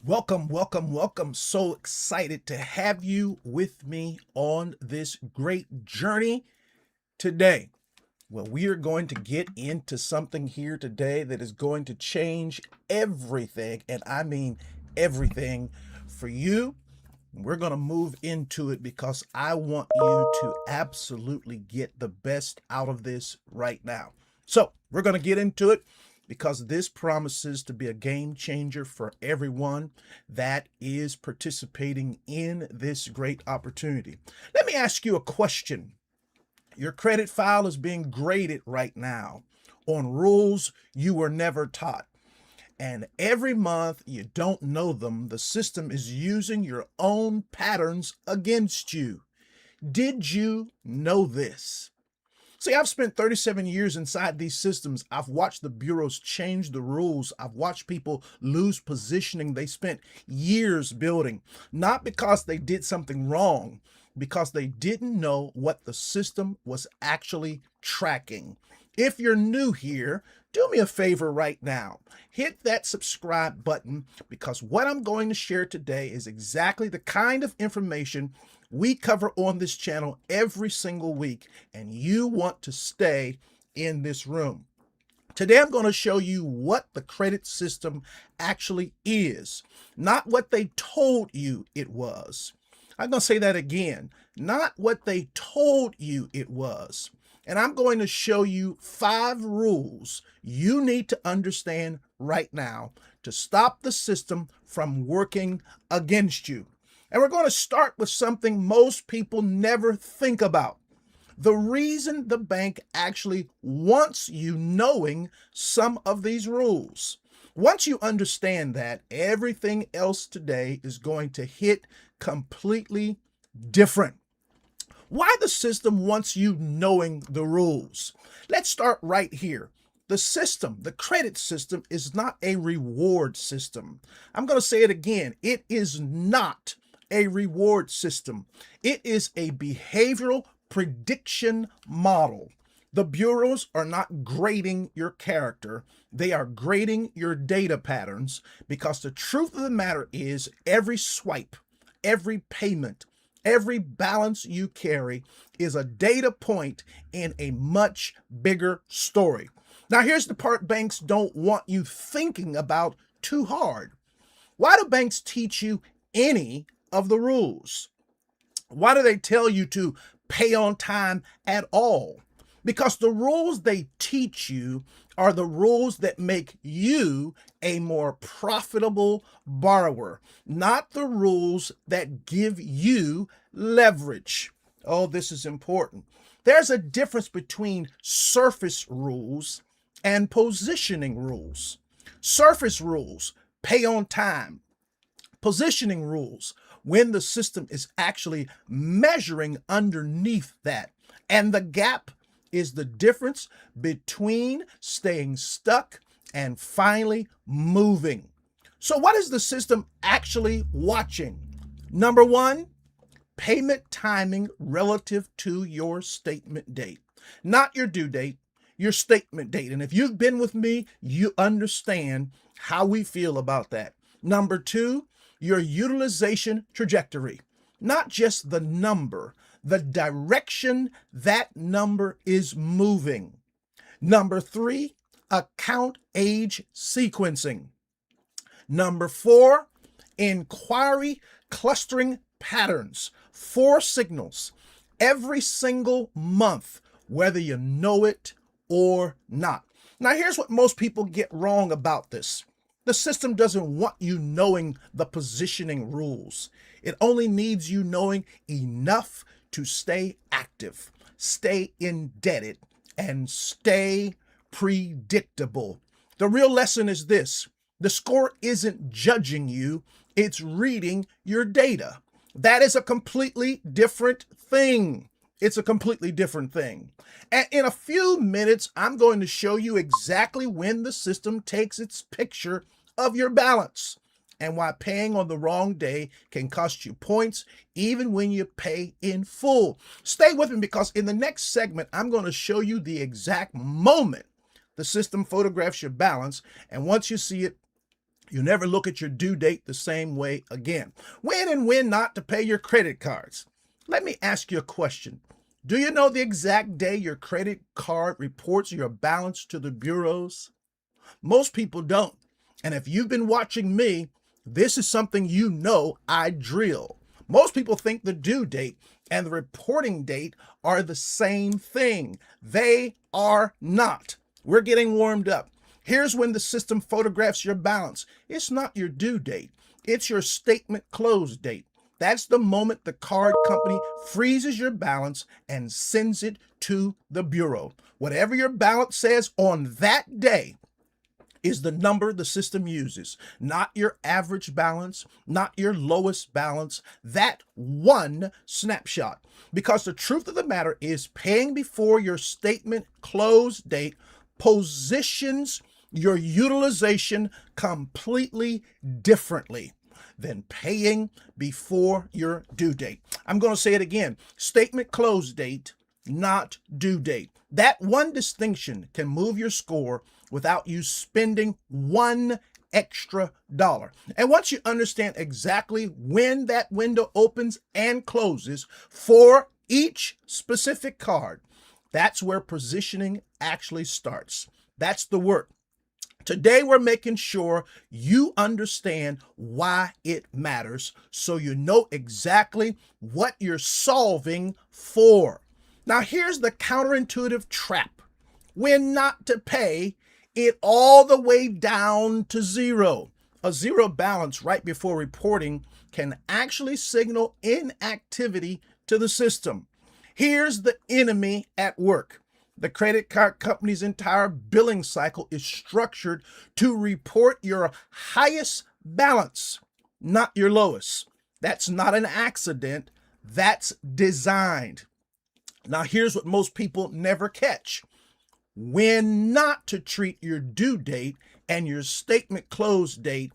Welcome, welcome, welcome. So excited to have you with me on this great journey today. Well, we are going to get into something here today that is going to change everything, and I mean everything for you. We're going to move into it because I want you to absolutely get the best out of this right now. So, we're going to get into it because this promises to be a game changer for everyone that is participating in this great opportunity. Let me ask you a question. Your credit file is being graded right now on rules you were never taught. And every month you don't know them, the system is using your own patterns against you. Did you know this? See, I've spent 37 years inside these systems. I've watched the bureaus change the rules. I've watched people lose positioning they spent years building, not because they did something wrong, because they didn't know what the system was actually tracking. If you're new here, do me a favor right now. Hit that subscribe button because what I'm going to share today is exactly the kind of information we cover on this channel every single week, and you want to stay in this room. Today, I'm going to show you what the credit system actually is, not what they told you it was. I'm going to say that again, not what they told you it was. And I'm going to show you 5 rules you need to understand right now to stop the system from working against you. And we're going to start with something most people never think about. The reason the bank actually wants you knowing some of these rules. Once you understand that, everything else today is going to hit completely different. Why the system wants you knowing the rules? Let's start right here. The system, the credit system, is not a reward system. I'm going to say it again. It is not a reward system. It is a behavioral prediction model. The bureaus are not grading your character. They are grading your data patterns because the truth of the matter is every swipe, every payment, every balance you carry is a data point in a much bigger story. Now, here's the part banks don't want you thinking about too hard. Why do banks teach you any of the rules? Why do they tell you to pay on time at all? Because the rules they teach you are the rules that make you a more profitable borrower, not the rules that give you leverage. Oh, this is important. There's a difference between surface rules and positioning rules. Surface rules, pay on time. Positioning rules, when the system is actually measuring underneath that. And the gap is the difference between staying stuck and finally moving. So what is the system actually watching? Number 1, payment timing relative to your statement date. Not your due date, your statement date. And if you've been with me, you understand how we feel about that. Number 2, your utilization trajectory. Not just the number, the direction that number is moving. Number 3, account age sequencing. Number 4, inquiry clustering patterns. 4 signals every single month, whether you know it or not. Now, here's what most people get wrong about this. The system doesn't want you knowing the positioning rules. It only needs you knowing enough to stay active, stay indebted, and stay predictable. The real lesson is this. The score isn't judging you, it's reading your data. That is a completely different thing. It's a completely different thing. And in a few minutes, I'm going to show you exactly when the system takes its picture of your balance and why paying on the wrong day can cost you points even when you pay in full. Stay with me because in the next segment, I'm going to show you the exact moment the system photographs your balance. And once you see it, You never look at your due date the same way again. When and when not to pay your credit cards. Let me ask you a question. Do you know the exact day your credit card reports your balance to the bureaus? Most people don't. And if you've been watching me, this is something you know I drill. Most people think the due date and the reporting date are the same thing. They are not. We're getting warmed up. Here's when the system photographs your balance. It's not your due date. It's your statement close date. That's the moment the card company freezes your balance and sends it to the bureau. Whatever your balance says on that day is the number the system uses, not your average balance, not your lowest balance, that one snapshot. Because the truth of the matter is paying before your statement close date positions your utilization completely differently than paying before your due date. I'm going to say it again. Statement close date, not due date. That one distinction can move your score without you spending one extra dollar. And once you understand exactly when that window opens and closes for each specific card, that's where positioning actually starts. That's the work. Today, we're making sure you understand why it matters so you know exactly what you're solving for. Now, here's the counterintuitive trap. When not to pay it all the way down to zero. A zero balance right before reporting can actually signal inactivity to the system. Here's the enemy at work. The credit card company's entire billing cycle is structured to report your highest balance, not your lowest. That's not an accident. That's designed. Now, here's what most people never catch. When not to treat your due date and your statement close date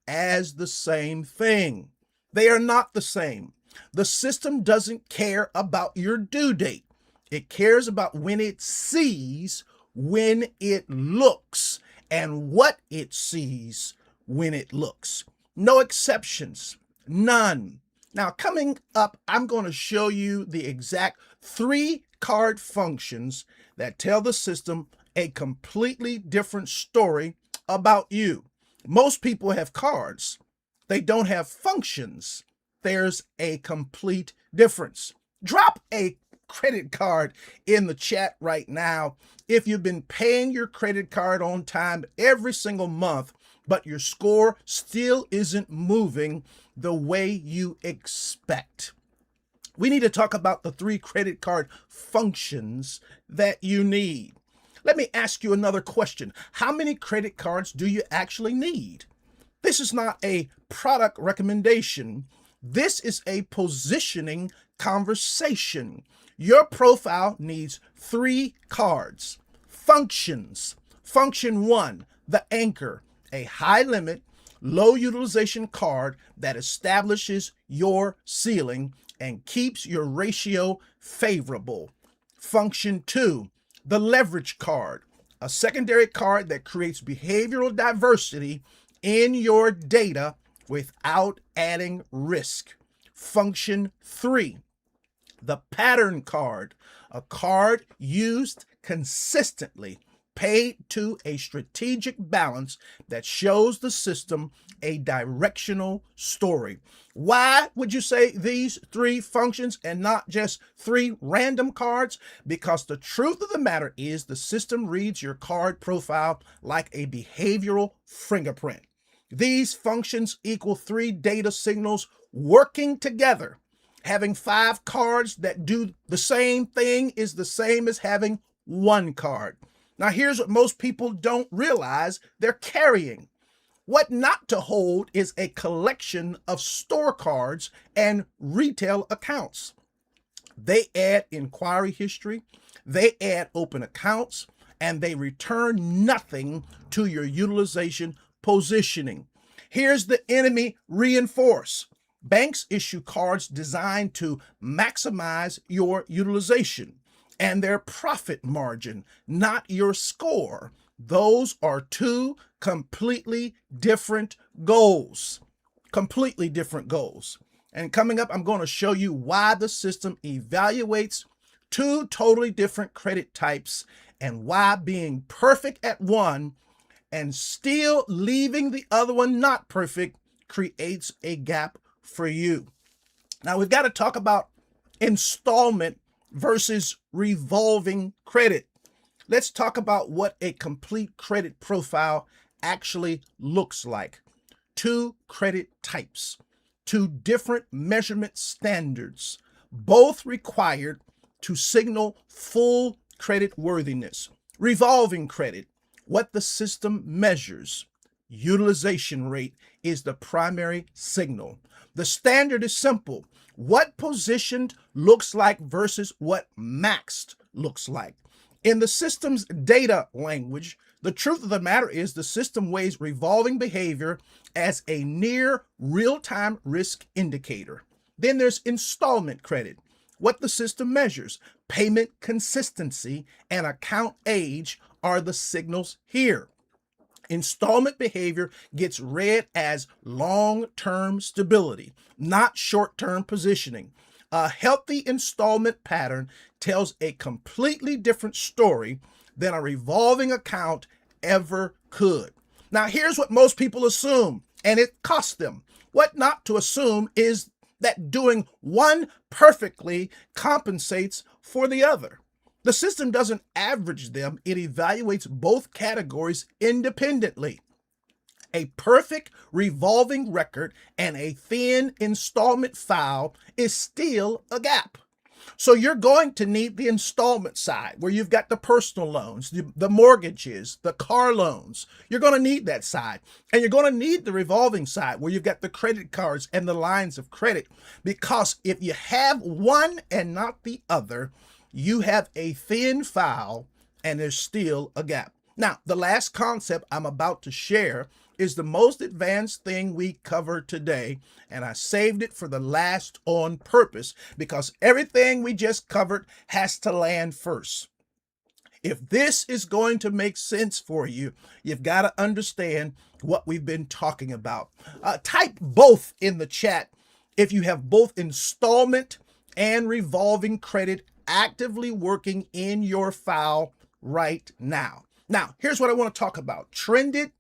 as the same thing. They are not the same. The system doesn't care about your due date. It cares about when it sees, when it looks, and what it sees when it looks. No exceptions, none. Now, coming up, I'm going to show you the exact 3 card functions that tell the system a completely different story about you. Most people have cards. They don't have functions. There's a complete difference. Drop a credit card in the chat right now if you've been paying your credit card on time every single month, but your score still isn't moving the way you expect. We need to talk about the 3 credit card functions that you need. Let me ask you another question. How many credit cards do you actually need? This is not a product recommendation. This is a positioning conversation. Your profile needs 3 cards. Functions. Function 1, the anchor, a high limit, low utilization card that establishes your ceiling and keeps your ratio favorable. Function 2, the leverage card, a secondary card that creates behavioral diversity in your data without adding risk. Function 3, the pattern card, a card used consistently, paid to a strategic balance that shows the system a directional story. Why would you say these 3 functions and not just 3 random cards? Because the truth of the matter is the system reads your card profile like a behavioral fingerprint. These functions equal 3 data signals working together. Having 5 cards that do the same thing is the same as having 1 card. Now, here's what most people don't realize they're carrying. What not to hold is a collection of store cards and retail accounts. They add inquiry history, they add open accounts, and they return nothing to your utilization positioning. Here's the enemy reinforce. Banks issue cards designed to maximize your utilization and their profit margin, not your score. Those are 2 completely different goals, completely different goals. And coming up, I'm going to show you why the system evaluates two totally different credit types and why being perfect at one and still leaving the other one not perfect creates a gap for you. Now, we've got to talk about installment versus revolving credit. Let's talk about what a complete credit profile actually looks like. Two credit types, two different measurement standards, both required to signal full credit worthiness. Revolving credit, what the system measures. Utilization rate is the primary signal. The standard is simple. What positioned looks like versus what maxed looks like. In the system's data language, the truth of the matter is the system weighs revolving behavior as a near real-time risk indicator. Then there's installment credit, what the system measures. Payment consistency and account age are the signals here. Installment behavior gets read as long-term stability, not short-term positioning. A healthy installment pattern tells a completely different story than a revolving account ever could. Now, here's what most people assume, and it costs them. What not to assume is that doing one perfectly compensates for the other. The system doesn't average them, it evaluates both categories independently. A perfect revolving record and a thin installment file is still a gap. So you're going to need the installment side where you've got the personal loans, the mortgages, the car loans. You're going to need that side. And you're going to need the revolving side where you've got the credit cards and the lines of credit. Because if you have one and not the other, you have a thin file and there's still a gap. Now, the last concept I'm about to share is the most advanced thing we cover today, and I saved it for the last on purpose because everything we just covered has to land first. If this is going to make sense for you, you've got to understand what we've been talking about. Type both in the chat if you have both installment and revolving credit actively working in your file right now. Now, here's what I want to talk about. Trended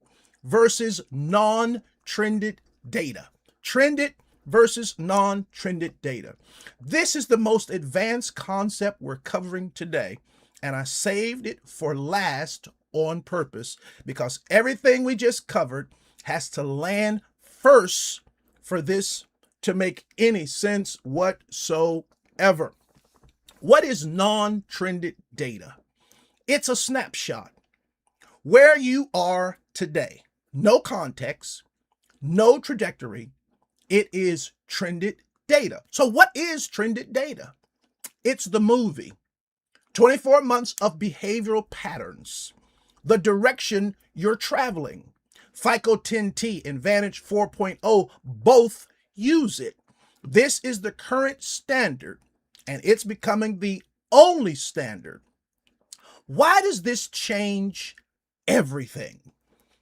versus non-trended data. Trended versus non-trended data. This is the most advanced concept we're covering today, and I saved it for last on purpose because everything we just covered has to land first for this to make any sense whatsoever. What is non-trended data? It's a snapshot. Where you are today. No context, no trajectory. It is trended data. So what is trended data? It's the movie. 24 months of behavioral patterns. The direction you're traveling. FICO 10T and Vantage 4.0 both use it. This is the current standard, and it's becoming the only standard. Why does this change everything?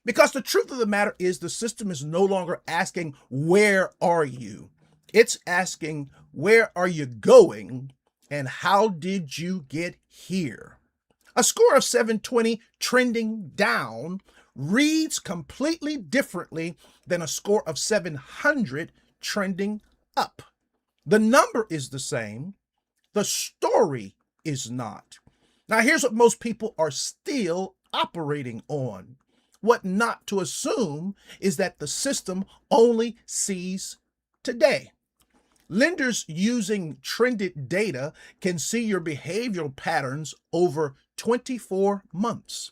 Because the truth of the matter is the system is no longer asking, where are you? It's asking, where are you going and how did you get here? A score of 720 trending down reads completely differently than a score of 700 trending up. The number is the same. The story is not. Now, here's what most people are still operating on. What not to assume is that the system only sees today. Lenders using trended data can see your behavioral patterns over 24 months.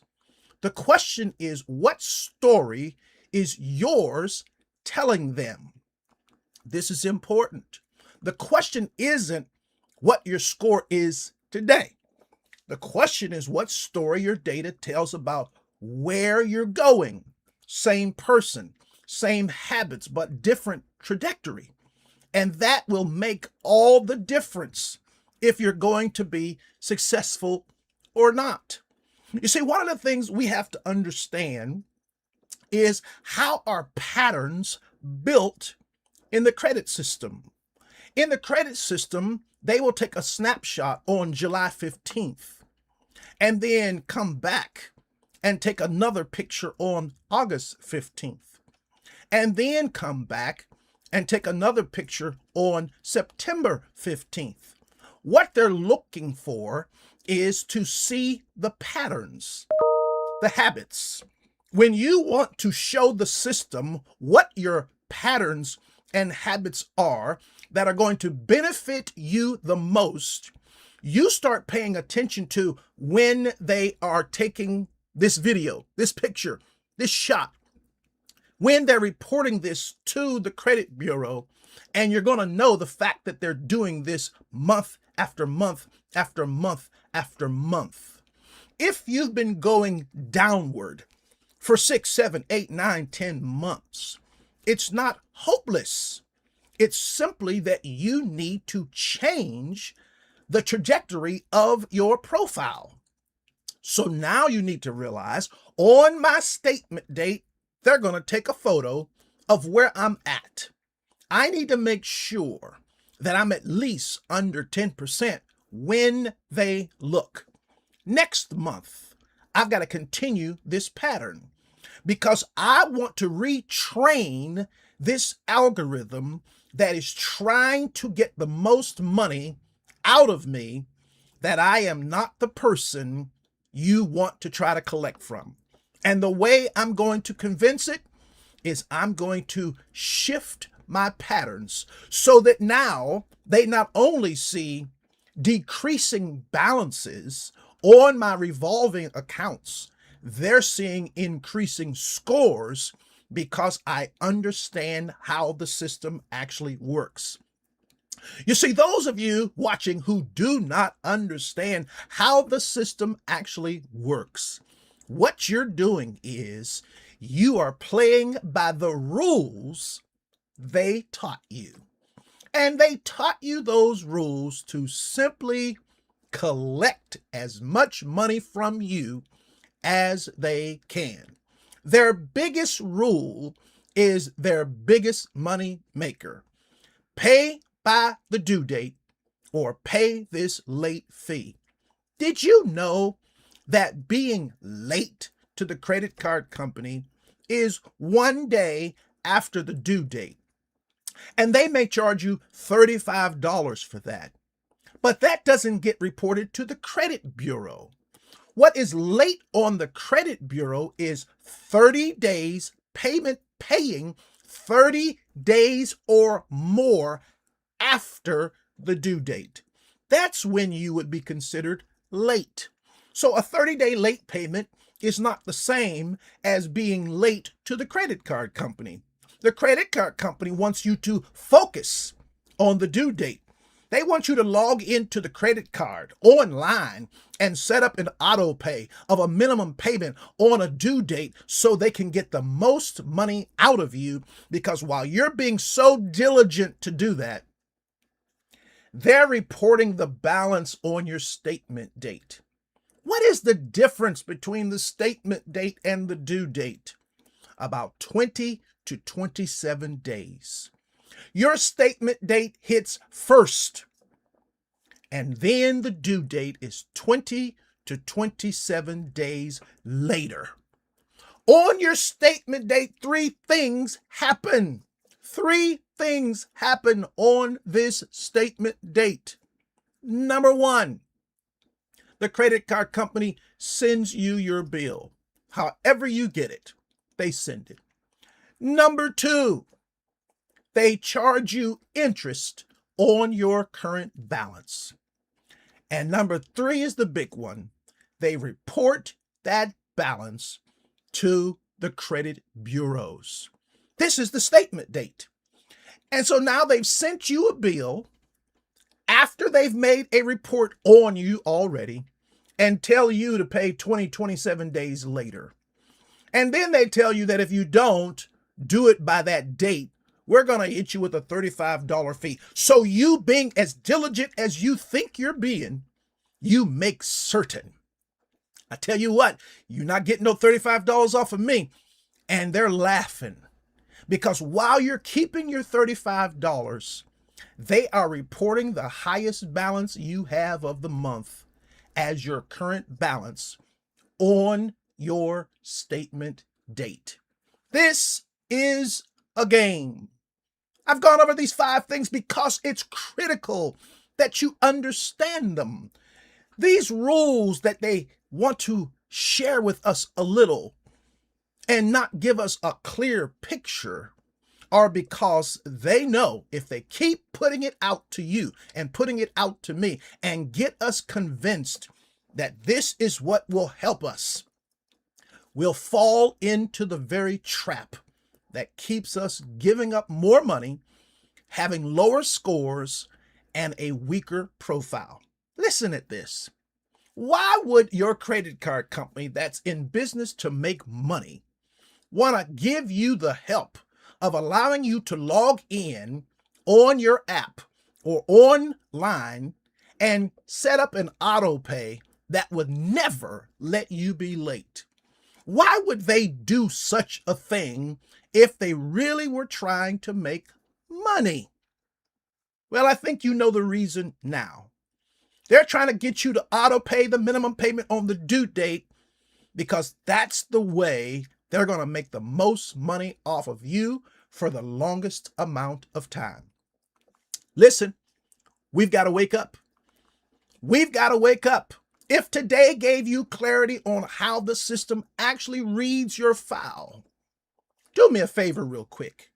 The question is, what story is yours telling them? This is important. The question isn't what your score is today. The question is what story your data tells about where you're going. Same person, same habits, but different trajectory. And that will make all the difference if you're going to be successful or not. You see, one of the things we have to understand is how are patterns built in the credit system? In the credit system, they will take a snapshot on July 15th and then come back and take another picture on August 15th and then come back and take another picture on September 15th. What they're looking for is to see the patterns, the habits. When you want to show the system what your patterns and habits are that are going to benefit you the most, you start paying attention to when they are taking this video, this picture, this shot, when they're reporting this to the credit bureau, and you're going to know the fact that they're doing this month after month after month after month. If you've been going downward for 6, 7, 8, 9, 10 months, it's not hopeless. It's simply that you need to change the trajectory of your profile. So now you need to realize on my statement date, they're going to take a photo of where I'm at. I need to make sure that I'm at least under 10% when they look. Next month, I've got to continue this pattern because I want to retrain this algorithm that is trying to get the most money out of me, that I am not the person you want to try to collect from. And the way I'm going to convince it is I'm going to shift my patterns so that now they not only see decreasing balances on my revolving accounts, they're seeing increasing scores because I understand how the system actually works. You see, those of you watching who do not understand how the system actually works, what you're doing is you are playing by the rules they taught you. And they taught you those rules to simply collect as much money from you as they can. Their biggest rule is their biggest money maker. Pay by the due date or pay this late fee. Did you know that being late to the credit card company is 1 day after the due date? And they may charge you $35 for that. But that doesn't get reported to the credit bureau. What is late on the credit bureau is 30 days paying 30 days or more after the due date. That's when you would be considered late. So a 30-day late payment is not the same as being late to the credit card company. The credit card company wants you to focus on the due date. They want you to log into the credit card online and set up an auto pay of a minimum payment on a due date so they can get the most money out of you, because while you're being so diligent to do that, they're reporting the balance on your statement date. What is the difference between the statement date and the due date? About 20 to 27 days. Your statement date hits first, and then the due date is 20 to 27 days later. On your statement date, 3 things happen. 3 things happen on this statement date. Number 1, the credit card company sends you your bill. However you get it, they send it. Number 2, they charge you interest on your current balance. And number 3 is the big one. They report that balance to the credit bureaus. This is the statement date. And so now they've sent you a bill after they've made a report on you already and tell you to pay 27 days later. And then they tell you that if you don't do it by that date, we're going to hit you with a $35 fee. So you being as diligent as you think you're being, you make certain. I tell you what, you're not getting no $35 off of me. and they're laughing because while you're keeping your $35, they are reporting the highest balance you have of the month as your current balance on your statement date. This is a game. I've gone over these 5 things because it's critical that you understand them. These rules that they want to share with us a little and not give us a clear picture are because they know if they keep putting it out to you and putting it out to me and get us convinced that this is what will help us, we'll fall into the very trap that keeps us giving up more money, having lower scores, and a weaker profile. Listen at this. Why would your credit card company that's in business to make money want to give you the help of allowing you to log in on your app or online and set up an auto pay that would never let you be late? Why would they do such a thing if they really were trying to make money? Well, I think you know the reason now. They're trying to get you to auto pay the minimum payment on the due date because that's the way they're going to make the most money off of you for the longest amount of time. Listen, we've got to wake up. We've got to wake up. If today gave you clarity on how the system actually reads your file, do me a favor real quick.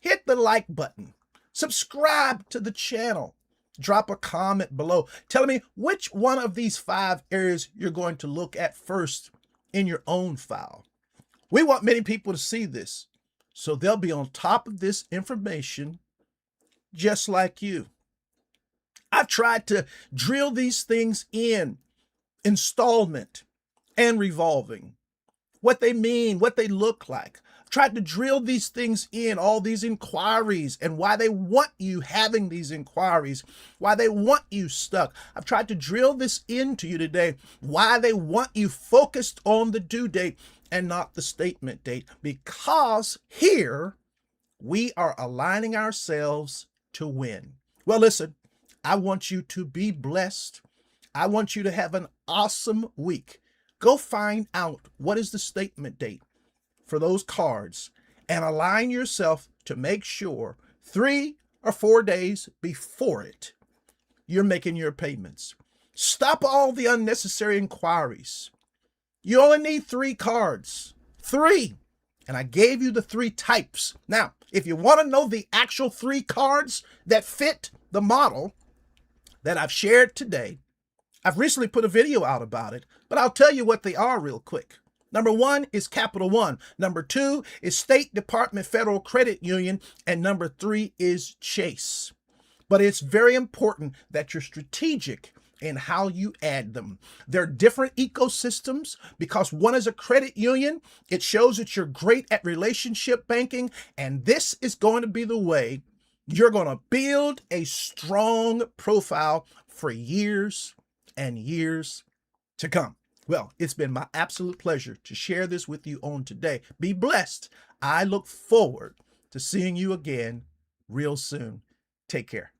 Hit the like button. Subscribe to the channel. Drop a comment below telling me which one of these 5 areas you're going to look at first in your own file. We want many people to see this, so they'll be on top of this information just like you. I've tried to drill these things in installment and revolving, what they mean, what they look like. I've tried to drill these things in, all these inquiries and why they want you having these inquiries, why they want you stuck. I've tried to drill this into you today, why they want you focused on the due date and not the statement date, because here we are aligning ourselves to win. Well, listen, I want you to be blessed. I want you to have an awesome week. Go find out what is the statement date for those cards and align yourself to make sure 3 or 4 days before it, you're making your payments. Stop all the unnecessary inquiries. You only need 3 cards. 3. And I gave you the 3 types. Now, if you want to know the actual 3 cards that fit the model that I've shared today, I've recently put a video out about it, but I'll tell you what they are real quick. Number 1 is Capital One. Number 2 is State Department Federal Credit Union. And number 3 is Chase. But it's very important that you're strategic in how you add them. They're different ecosystems because one is a credit union. It shows that you're great at relationship banking. And this is going to be the way you're going to build a strong profile for years and years to come. Well, it's been my absolute pleasure to share this with you on today. Be blessed. I look forward to seeing you again real soon. Take care.